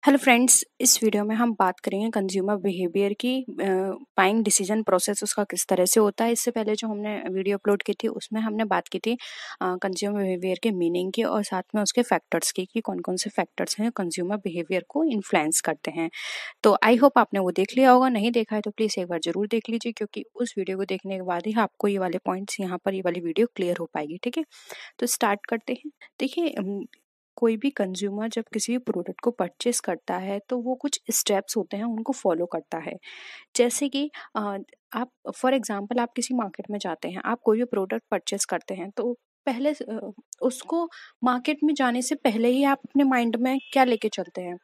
Hello friends, इस video में हम बात करेंगे कंज्यूमर बिहेवियर की। बाइंग डिसीजन प्रोसेस उसका किस तरह से होता है। इससे पहले जो हमने वीडियो अपलोड की थी उसमें हमने बात की थी कंज्यूमर बिहेवियर के मीनिंग की और साथ में उसके फैक्टर्स की कि कौन कौन से फैक्टर्स हैं कंज्यूमर बिहेवियर को इन्फ्लुएंस करते हैं। तो आई होप आपने वो देख लिया होगा, नहीं देखा है तो प्लीज़ एक बार ज़रूर देख लीजिए, क्योंकि उस वीडियो को देखने के बाद ही आपको ये वाले पॉइंट्स यहाँ पर ये वाली वीडियो क्लियर हो पाएगी। ठीक है, तो स्टार्ट करते हैं। देखिए, कोई भी कंज्यूमर जब किसी भी प्रोडक्ट को परचेस करता है तो वो कुछ स्टेप्स होते हैं उनको फॉलो करता है। जैसे कि आप फॉर एग्जांपल आप किसी मार्केट में जाते हैं, आप कोई भी प्रोडक्ट परचेस करते हैं तो पहले उसको मार्केट में जाने से पहले ही आप अपने माइंड में क्या लेके चलते हैं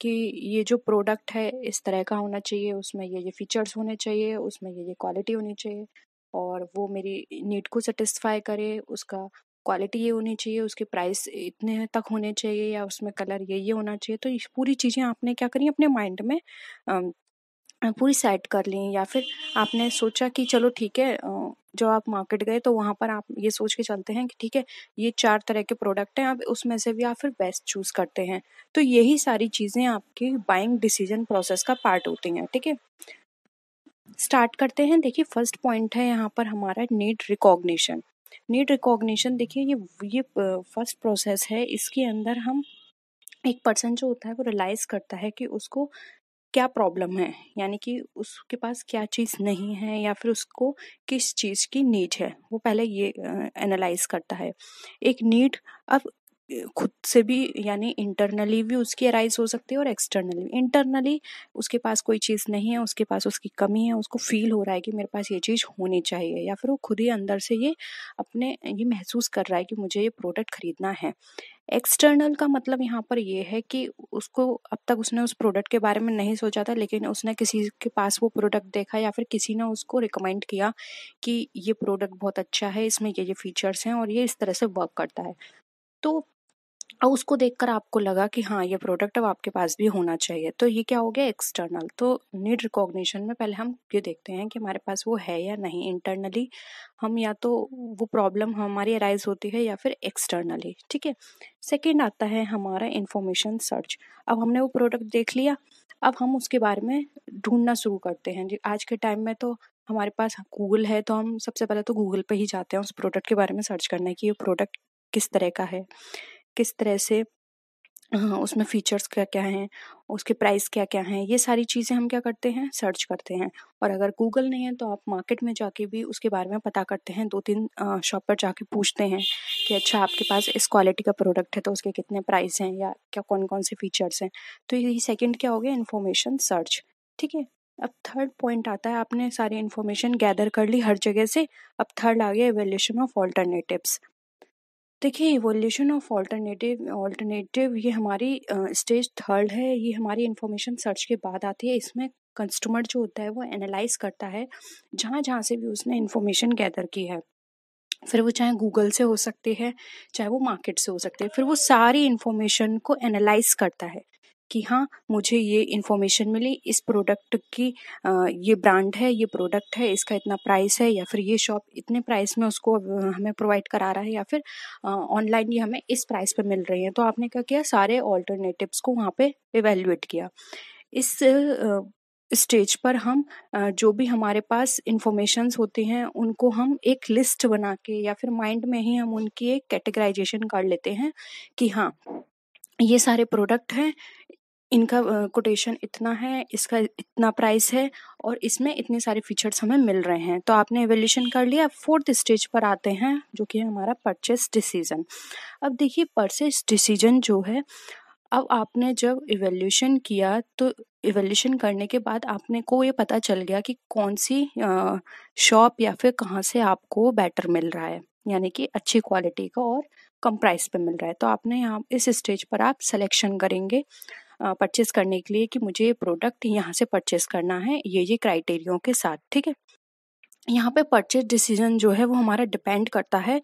कि ये जो प्रोडक्ट है इस तरह का होना चाहिए, उसमें ये फीचर्स होने चाहिए, उसमें ये क्वालिटी होनी चाहिए और वो मेरी नीड को सेटिस्फाई करे, उसका क्वालिटी ये होनी चाहिए, उसके प्राइस इतने तक होने चाहिए या उसमें कलर ये होना चाहिए। तो ये पूरी चीज़ें आपने क्या करी अपने माइंड में अम, पूरी सेट कर ली, या फिर आपने सोचा कि चलो ठीक है, जब आप मार्केट गए तो वहाँ पर आप ये सोच के चलते हैं कि ठीक है, ये 4 तरह के प्रोडक्ट हैं, आप उसमें से भी आप फिर बेस्ट चूज़ करते हैं। तो यही सारी चीज़ें आपकी बाइंग डिसीजन प्रोसेस का पार्ट होती हैं। ठीक है, स्टार्ट करते हैं। देखिए, फर्स्ट पॉइंट है यहाँ पर हमारा नीड रिकॉग्निशन। नीड रिकॉग्निशन, देखिए ये फर्स्ट प्रोसेस है। इसके अंदर हम एक पर्सन जो होता है वो रियलाइज करता है कि उसको क्या प्रॉब्लम है, यानी कि उसके पास क्या चीज़ नहीं है या फिर उसको किस चीज़ की नीड है, वो पहले ये एनालाइज करता है। एक नीड अब खुद से भी यानी इंटरनली भी उसकी अराइज हो सकती है और एक्सटर्नली। इंटरनली उसके पास कोई चीज़ नहीं है, उसके पास उसकी कमी है, उसको फील हो रहा है कि मेरे पास ये चीज़ होनी चाहिए, या फिर वो खुद ही अंदर से ये अपने ये महसूस कर रहा है कि मुझे ये प्रोडक्ट खरीदना है। एक्सटर्नल का मतलब यहाँ पर ये है कि उसको अब तक उसने उस प्रोडक्ट के बारे में नहीं सोचा था, लेकिन उसने किसी के पास वो प्रोडक्ट देखा या फिर किसी ने उसको रिकमेंड किया कि ये प्रोडक्ट बहुत अच्छा है, इसमें ये फीचर्स हैं और ये इस तरह से वर्क करता है। तो अब उसको देखकर आपको लगा कि हाँ, ये प्रोडक्ट अब आपके पास भी होना चाहिए। तो ये क्या हो गया, एक्सटर्नल। तो नीड रिकॉग्निशन में पहले हम ये देखते हैं कि हमारे पास वो है या नहीं। इंटरनली हम या तो वो प्रॉब्लम हमारी अराइज होती है या फिर एक्सटर्नली। ठीक है, सेकेंड आता है हमारा इंफॉर्मेशन सर्च। अब हमने वो प्रोडक्ट देख लिया, अब हम उसके बारे में ढूंढना शुरू करते हैं। आज के टाइम में तो हमारे पास गूगल है, तो हम सबसे पहले तो गूगल पे ही जाते हैं उस प्रोडक्ट के बारे में सर्च करने की, ये प्रोडक्ट किस तरह का है, किस तरह से उसमें फीचर्स क्या-क्या हैं, उसके प्राइस क्या-क्या हैं, ये सारी चीज़ें हम क्या करते हैं, सर्च करते हैं। और अगर गूगल नहीं है तो आप मार्केट में जाके भी उसके बारे में पता करते हैं, 2-3 शॉप पर जाके पूछते हैं कि अच्छा, आपके पास इस क्वालिटी का प्रोडक्ट है तो उसके कितने प्राइस हैं या क्या कौन-कौन से फीचर्स हैं। तो यही सेकंड क्या हो गया, इन्फॉर्मेशन सर्च। ठीक है, अब थर्ड पॉइंट आता है, आपने सारी इन्फॉर्मेशन गैदर कर ली हर जगह से। अब थर्ड आ गया इवैल्यूएशन ऑफ अल्टरनेटिव्स। देखिए, इवोल्यूशन ऑफ ऑल्टरनेटिव ऑल्टरनेटिव ये हमारी स्टेज थर्ड है। ये हमारी इंफॉर्मेशन सर्च के बाद आती है। इसमें कस्टमर जो होता है वो एनालाइज करता है जहाँ जहाँ से भी उसने इंफॉर्मेशन गैदर की है, फिर वो चाहे गूगल से हो सकती है, चाहे वो मार्केट से हो सकती है। फिर वो सारी इन्फॉर्मेशन को एनालाइज करता है कि हाँ, मुझे ये इन्फॉर्मेशन मिली, इस प्रोडक्ट की ये ब्रांड है, ये प्रोडक्ट है, इसका इतना प्राइस है, या फिर ये शॉप इतने प्राइस में उसको हमें प्रोवाइड करा रहा है, या फिर ऑनलाइन ये हमें इस प्राइस पे मिल रही है। तो आपने क्या किया, सारे ऑल्टरनेटिव्स को वहाँ पे इवेल्युएट किया। इस स्टेज पर हम जो भी हमारे पास इंफॉर्मेशंस होती हैं उनको हम एक लिस्ट बना के या फिर माइंड में ही हम उनकी एक कैटेगराइजेशन कर लेते हैं कि हाँ, ये सारे प्रोडक्ट हैं, इनका कोटेशन इतना है, इसका इतना प्राइस है और इसमें इतने सारे फीचर्स हमें मिल रहे हैं। तो आपने एवेल्यूशन कर लिया। फोर्थ स्टेज पर आते हैं जो कि है हमारा परचेस डिसीजन। अब देखिए, परचेस डिसीजन जो है, अब आपने जब इवैल्यूएशन किया तो इवैल्यूएशन करने के बाद आपने को ये पता चल गया कि कौन सी शॉप या फिर कहाँ से आपको बेटर मिल रहा है, यानी कि अच्छी क्वालिटी का और कम प्राइस पे मिल रहा है। तो आपने यहाँ इस स्टेज पर आप सिलेक्शन करेंगे परचेस करने के लिए कि मुझे ये प्रोडक्ट यहाँ से परचेस करना है, ये क्राइटेरियो के साथ। ठीक है, यहाँ पे परचेज डिसीजन जो है वो हमारा डिपेंड करता है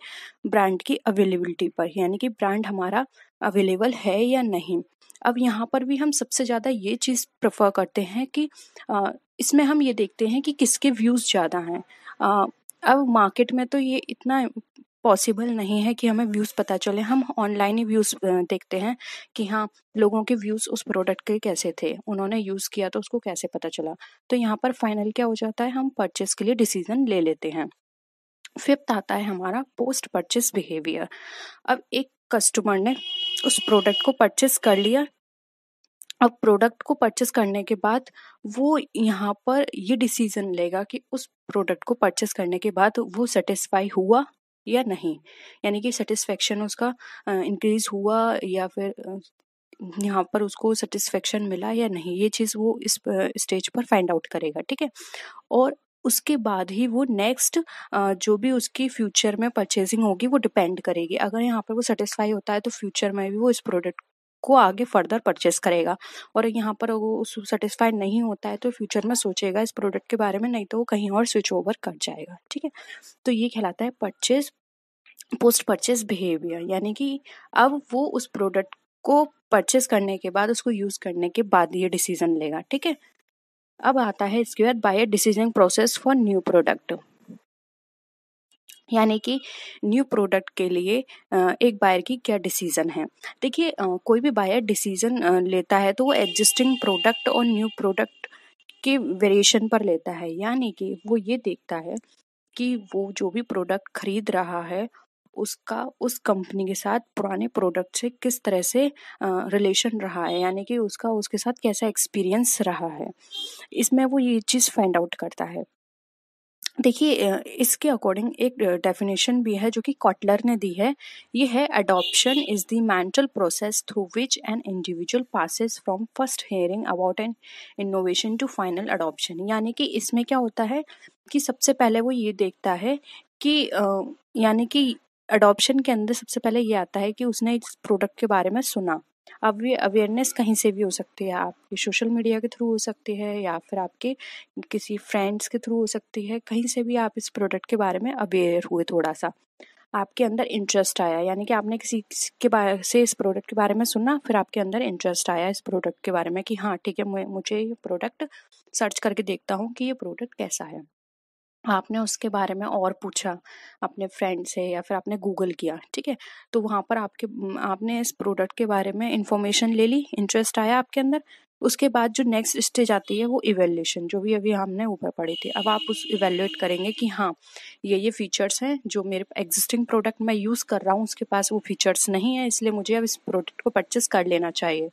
ब्रांड की अवेलेबिलिटी पर, यानी कि ब्रांड हमारा अवेलेबल है या नहीं। अब यहाँ पर भी हम सबसे ज़्यादा ये चीज़ प्रेफर करते हैं कि इसमें हम ये देखते हैं कि किसके व्यूज़ ज़्यादा हैं। अब मार्केट में तो ये इतना पॉसिबल नहीं है कि हमें व्यूज़ पता चले। हम ऑनलाइन ही व्यूज़ देखते हैं कि हाँ, लोगों के व्यूज़ उस प्रोडक्ट के कैसे थे, उन्होंने यूज़ किया तो उसको कैसे पता चला। तो यहाँ पर फाइनल क्या हो जाता है, हम परचेज़ के लिए डिसीज़न ले लेते हैं। फिफ्थ आता है हमारा पोस्ट परचेज़ बिहेवियर। अब एक कस्टमर ने उस प्रोडक्ट को परचेज़ कर लिया। अब प्रोडक्ट को परचेज़ करने के बाद वो यहाँ पर ये डिसीज़न लेगा कि उस प्रोडक्ट को परचेज़ करने के बाद वो सैटिस्फाई हुआ या नहीं। यानी कि सैटिस्फैक्शन उसका इंक्रीज़ हुआ या फिर यहाँ पर उसको सैटिस्फैक्शन मिला या नहीं, ये चीज़ वो इस स्टेज पर फाइंड आउट करेगा, ठीक है। और उसके बाद ही वो नेक्स्ट जो भी उसकी फ्यूचर में परचेजिंग होगी वो डिपेंड करेगी। अगर यहाँ पर वो सेटिस्फाई होता है तो फ्यूचर में भी वो इस प्रोडक्ट को आगे फर्दर परचेस करेगा, और यहाँ पर वो सेटिस्फाइड नहीं होता है तो फ्यूचर में सोचेगा इस प्रोडक्ट के बारे में, नहीं तो वो कहीं और स्विच ओवर कर जाएगा, ठीक है। तो ये कहलाता है परचेज पोस्ट परचेज बिहेवियर, यानी कि अब वो उस प्रोडक्ट को परचेस करने के बाद, उसको यूज करने के बाद ये डिसीजन लेगा, ठीक है। अब आता है इसके बाद buyer decision process for new product, यानी कि न्यू प्रोडक्ट के लिए एक बायर की क्या डिसीजन है। देखिए कोई भी बायर डिसीजन लेता है तो वो एग्जिस्टिंग प्रोडक्ट और न्यू प्रोडक्ट के वेरिएशन पर लेता है, यानी कि वो ये देखता है कि वो जो भी प्रोडक्ट खरीद रहा है उसका उस कंपनी के साथ पुराने प्रोडक्ट से किस तरह से रिलेशन रहा है, यानी कि उसका उसके साथ कैसा एक्सपीरियंस रहा है, इसमें वो ये चीज़ फाइंड आउट करता है। देखिए इसके अकॉर्डिंग एक डेफिनेशन भी है जो कि कॉटलर ने दी है। ये है adoption is the mental process through which an individual passes from first hearing about an innovation to final adoption. यानी कि इसमें क्या होता है कि सबसे पहले वो ये देखता है कि यानी कि अडॉप्शन के अंदर सबसे पहले ये आता है कि उसने इस प्रोडक्ट के बारे में सुना। अब ये अवेयरनेस कहीं से भी हो सकती है, आपकी सोशल मीडिया के थ्रू हो सकती है या फिर आपके किसी फ्रेंड्स के थ्रू हो सकती है, कहीं से भी आप इस प्रोडक्ट के बारे में अवेयर हुए, थोड़ा सा आपके अंदर इंटरेस्ट आया, यानी कि आपने किसी के बारे से इस प्रोडक्ट के बारे में सुना, फिर आपके अंदर इंटरेस्ट आया इस प्रोडक्ट के बारे में कि हाँ ठीक है, मुझे ये प्रोडक्ट सर्च करके देखता हूँ कि ये प्रोडक्ट कैसा है। आपने उसके बारे में और पूछा अपने फ्रेंड से या फिर आपने गूगल किया, ठीक है। तो वहाँ पर आपने इस प्रोडक्ट के बारे में इंफॉर्मेशन ले ली, इंटरेस्ट आया आपके अंदर। उसके बाद जो नेक्स्ट स्टेज आती है वो इवेल्यूशन, जो भी अभी हमने ऊपर पढ़ी थी। अब आप उस इवेल्युएट करेंगे कि हाँ ये फीचर्स हैं जो मेरे एग्जिस्टिंग प्रोडक्ट मैं यूज़ कर रहा हूँ उसके पास वो फीचर्स नहीं है, इसलिए मुझे अब इस प्रोडक्ट को परचेस कर लेना चाहिए।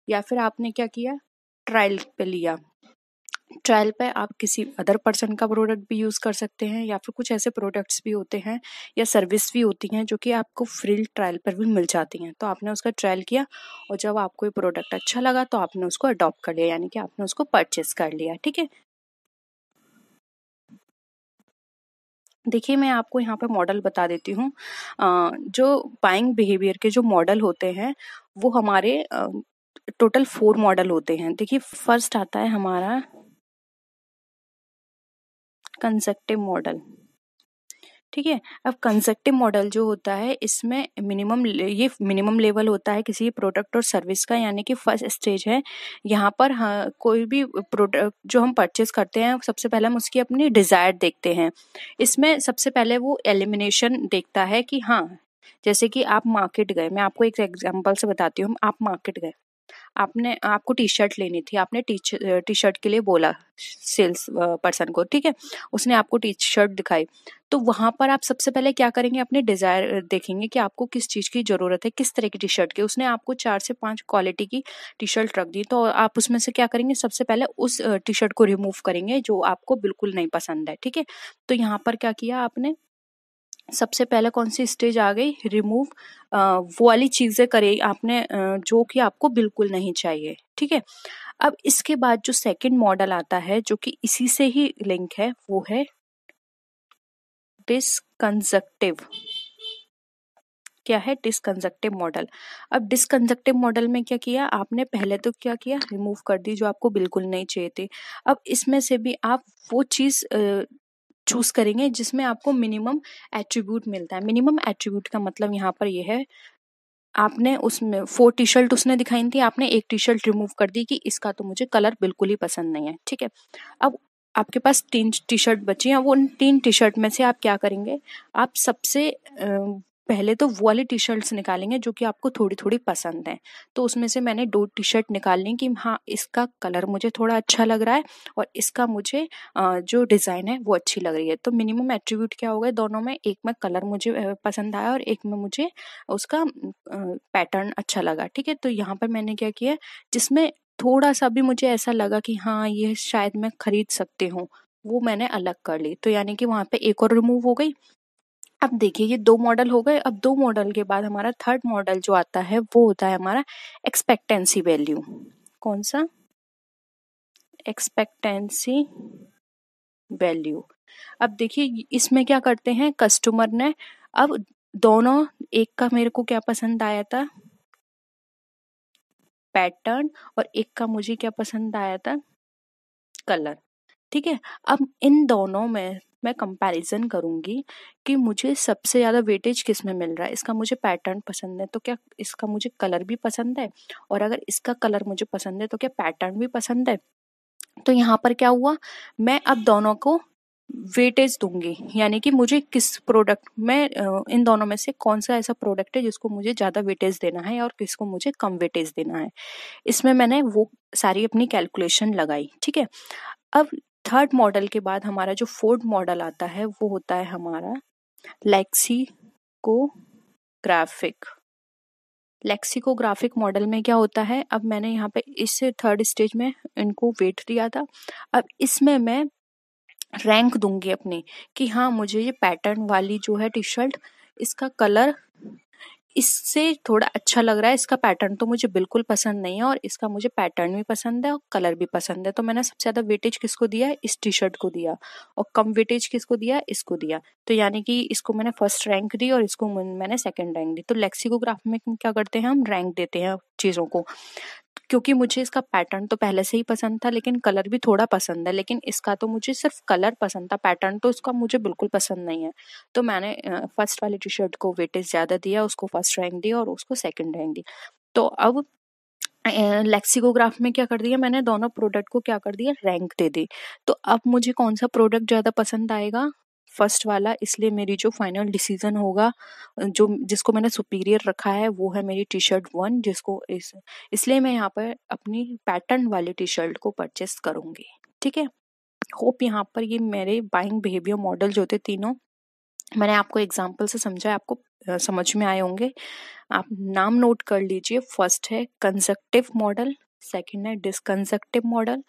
या फिर आपने क्या किया, ट्रायल पे लिया। ट्रायल पे आप किसी अदर पर्सन का प्रोडक्ट भी यूज़ कर सकते हैं, या फिर कुछ ऐसे प्रोडक्ट्स भी होते हैं या सर्विस भी होती हैं जो कि आपको फ्री ट्रायल पर भी मिल जाती हैं। तो आपने उसका ट्रायल किया और जब आपको ये प्रोडक्ट अच्छा लगा तो आपने उसको अडॉप्ट कर लिया, यानी कि आपने उसको परचेस कर लिया, ठीक है। देखिए मैं आपको यहाँ पे मॉडल बता देती हूँ। जो बाइंग बिहेवियर के जो मॉडल होते हैं वो हमारे टोटल 4 मॉडल होते हैं। देखिए फर्स्ट आता है हमारा कंसेप्टिव मॉडल, ठीक है। अब कंसेप्टिव मॉडल जो होता है इसमें मिनिमम लेवल होता है किसी प्रोडक्ट और सर्विस का, यानी कि फर्स्ट स्टेज है यहाँ पर। हाँ, कोई भी प्रोडक्ट जो हम परचेज करते हैं सबसे पहले हम उसकी अपनी डिजायर देखते हैं। इसमें सबसे पहले वो एलिमिनेशन देखता है कि हाँ, जैसे कि आप मार्केट गए, मैं आपको एक एग्जांपल से बताती हूँ। आप मार्केट गए, आपको टी शर्ट लेनी थी, आपने टी शर्ट के लिए बोला सेल्स पर्सन को, ठीक है। उसने आपको टी शर्ट दिखाई, तो वहां पर आप सबसे पहले क्या करेंगे, अपने डिजायर देखेंगे कि आपको किस चीज की जरूरत है, किस तरह की टी शर्ट की। उसने आपको 4 से 5 क्वालिटी की टी शर्ट रख दी, तो आप उसमें से क्या करेंगे, सबसे पहले उस टी शर्ट को रिमूव करेंगे जो आपको बिल्कुल नहीं पसंद है, ठीक है। तो यहाँ पर क्या किया आपने, सबसे पहले कौन सी स्टेज आ गई, रिमूव। वो वाली चीजें करे आपने जो कि आपको बिल्कुल नहीं चाहिए, ठीक है। अब इसके बाद जो सेकंड मॉडल आता है जो कि इसी से ही लिंक है वो है डिसकंस्ट्रक्टिव। क्या है, डिसकंस्ट्रक्टिव मॉडल। अब डिसकंस्ट्रक्टिव मॉडल में क्या किया आपने, पहले तो क्या किया, रिमूव कर दी जो आपको बिल्कुल नहीं चाहिए थे। अब इसमें से भी आप वो चीज चूज करेंगे जिसमें आपको मिनिमम एट्रीब्यूट मिलता है। मिनिमम एट्रीब्यूट का मतलब यहाँ पर यह है, आपने उसमें 4 टी शर्ट उसने दिखाई थी, आपने एक टी शर्ट रिमूव कर दी कि इसका तो मुझे कलर बिल्कुल ही पसंद नहीं है, ठीक है। अब आपके पास 3 टी-शर्ट बची हैं, वो उन 3 टी-शर्ट में से आप क्या करेंगे, आप सबसे पहले तो वो वाली टी-शर्ट्स निकालेंगे जो कि आपको थोड़ी-थोड़ी पसंद हैं। तो उसमें से मैंने 2 टी-शर्ट निकाल ली कि हाँ, इसका कलर मुझे थोड़ा अच्छा लग रहा है और इसका मुझे जो डिज़ाइन है वो अच्छी लग रही है। तो मिनिमम एट्रीब्यूट क्या हो गए दोनों में, एक में कलर मुझे पसंद आया और एक में मुझे उसका पैटर्न अच्छा लगा, ठीक है? तो यहाँ पर मैंने क्या किया, जिसमें थोड़ा-सा भी मुझे ऐसा लगा कि हाँ, ये शायद मैं खरीद सकती हूँ, वो मैंने अलग कर ली। तो यानी कि वहाँ पे एक और रिमूव हो गई। अब देखिए ये 2 मॉडल हो गए। अब 2 मॉडल के बाद हमारा थर्ड मॉडल जो आता है वो होता है हमारा एक्सपेक्टेंसी वैल्यू। कौन-सा? Expectancy value. अब देखिए इसमें क्या करते हैं कस्टमर ने, अब दोनों, एक का मेरे को क्या पसंद आया था, पैटर्न, और एक का मुझे क्या पसंद आया था, कलर, ठीक है? अब इन दोनों में मैं कंपैरिजन करूंगी कि मुझे सबसे ज्यादा वेटेज किस में मिल रहा है। इसका मुझे पैटर्न पसंद है तो क्या इसका मुझे कलर भी पसंद है, और अगर इसका कलर मुझे पसंद है तो क्या पैटर्न भी पसंद है। तो यहाँ पर क्या हुआ, मैं अब दोनों को वेटेज दूंगी, यानी कि मुझे किस प्रोडक्ट में इन दोनों में से कौन सा ऐसा प्रोडक्ट है जिसको मुझे ज्यादा वेटेज देना है और किसको मुझे कम वेटेज देना है। इसमें मैंने वो सारी अपनी कैलकुलेशन लगाई, ठीक है? अब थर्ड मॉडल के बाद हमारा जो फोर्थ मॉडल आता है वो होता है हमारा लेक्सिकोग्राफिक। लेक्सिकोग्राफिक मॉडल में क्या होता है, अब मैंने यहाँ पे इस थर्ड स्टेज में इनको वेट दिया था। अब इसमें मैं रैंक दूंगी अपनी कि हाँ मुझे ये पैटर्न वाली जो है टी शर्ट, इसका कलर इससे थोड़ा अच्छा लग रहा है, इसका पैटर्न तो मुझे बिल्कुल पसंद नहीं है और इसका मुझे पैटर्न भी पसंद है और कलर भी पसंद है। तो मैंने सबसे ज्यादा वेटेज किसको दिया, इस टी शर्ट को दिया, और कम वेटेज किसको दिया, इसको दिया। तो यानी कि इसको मैंने फर्स्ट रैंक दी और इसको मैंने सेकंड रैंक दी। तो लेक्सिकोग्राफ में क्या करते हैं, हम रैंक देते हैं चीजों को, क्योंकि मुझे इसका पैटर्न तो पहले से ही पसंद था लेकिन कलर भी थोड़ा पसंद है, लेकिन इसका तो मुझे सिर्फ कलर पसंद था, पैटर्न तो इसका मुझे बिल्कुल पसंद नहीं है। तो मैंने फर्स्ट वाली टी शर्ट को वेटेज ज्यादा दिया, उसको फर्स्ट रैंक दिया और उसको सेकंड रैंक दी। तो अब लेक्सिकोग्राफ में क्या कर दिया, मैंने दोनों प्रोडक्ट को क्या कर दिया, रैंक दे दी। तो अब मुझे कौन सा प्रोडक्ट ज्यादा पसंद आएगा, फर्स्ट वाला, इसलिए मेरी जो फाइनल डिसीजन होगा, जो जिसको मैंने सुपीरियर रखा है वो है मेरी टी शर्ट 1, जिसको इसलिए मैं यहाँ पर अपनी पैटर्न वाली टी शर्ट को परचेस करूंगी, ठीक है? होप यहाँ पर ये मेरे बाइंग बिहेवियर मॉडल जो थे तीनों मैंने आपको एग्जाम्पल से समझा, आपको समझ में आए होंगे। आप नाम नोट कर लीजिए। फर्स्ट है कंजक्टिव मॉडल, सेकंड है डिसकंजक्टिव मॉडल,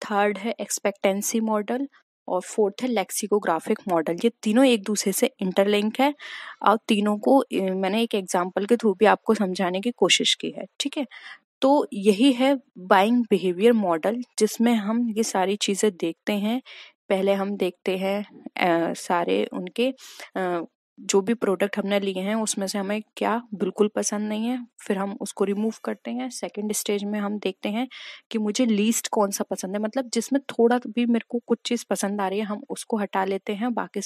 थर्ड है एक्सपेक्टेंसी मॉडल, और फोर्थ है लेक्सिकोग्राफिक मॉडल। ये तीनों एक दूसरे से इंटरलिंक है और तीनों को मैंने एक एग्जाम्पल के थ्रू भी आपको समझाने की कोशिश की है, ठीक है? तो यही है बाइंग बिहेवियर मॉडल, जिसमें हम ये सारी चीजें देखते हैं। पहले हम देखते हैं सारे उनके जो भी प्रोडक्ट हमने लिए हैं उसमें से हमें क्या बिल्कुल पसंद नहीं है, फिर हम उसको रिमूव करते हैं। सेकंड स्टेज में हम देखते हैं कि मुझे लीस्ट कौन सा पसंद है, मतलब जिसमें थोड़ा भी मेरे को कुछ चीज पसंद आ रही है हम उसको हटा लेते हैं, बाकी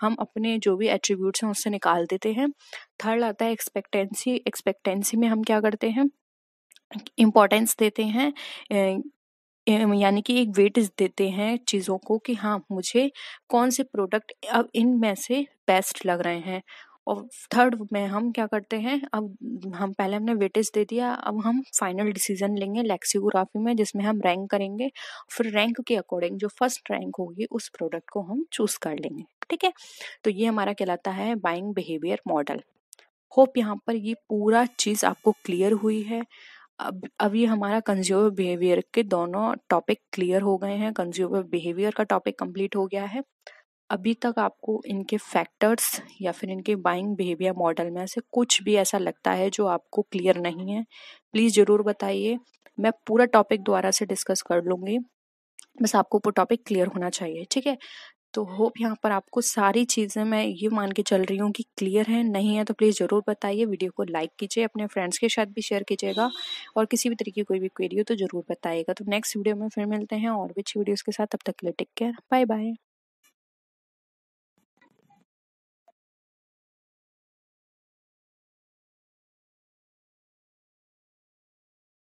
हम अपने जो भी एट्रीब्यूट्स हैं उससे निकाल देते हैं। थर्ड आता है एक्सपेक्टेंसी। एक्सपेक्टेंसी में हम क्या करते हैं, इम्पोर्टेंस देते हैं, यानी कि एक वेट देते हैं चीज़ों को कि हाँ मुझे कौन से प्रोडक्ट अब इनमें से बेस्ट लग रहे हैं। और थर्ड में हम क्या करते हैं, अब हम पहले हमने वेटेज दे दिया, अब हम फाइनल डिसीजन लेंगे लेक्सिकोग्राफी में, जिसमें हम रैंक करेंगे, फिर रैंक के अकॉर्डिंग जो फर्स्ट रैंक होगी उस प्रोडक्ट को हम चूज कर लेंगे, ठीक है? तो ये हमारा कहलाता है बाइंग बिहेवियर मॉडल। होप यहाँ पर ये पूरा चीज आपको क्लियर हुई है। अब ये हमारा कंज्यूमर बिहेवियर के दोनों टॉपिक क्लियर हो गए हैं। कंज्यूमर बिहेवियर का टॉपिक कंप्लीट हो गया है। अभी तक आपको इनके फैक्टर्स या फिर इनके बाइंग बिहेवियर मॉडल में से कुछ भी ऐसा लगता है जो आपको क्लियर नहीं है, प्लीज जरूर बताइए। मैं पूरा टॉपिक दोबारा से डिस्कस कर लूंगी, बस आपको वो टॉपिक क्लियर होना चाहिए, ठीक है? तो होप यहाँ पर आपको सारी चीज़ें मैं ये मान के चल रही हूँ कि क्लियर है। नहीं है तो प्लीज़ ज़रूर बताइए। वीडियो को लाइक कीजिए, अपने फ्रेंड्स के साथ भी शेयर कीजिएगा, और किसी भी तरीके की कोई भी क्वेरी हो तो ज़रूर बताइएगा। तो नेक्स्ट वीडियो में फिर मिलते हैं और भी अच्छी वीडियोज़ के साथ। तब तक के लिए टेक केयर, बाय बाय।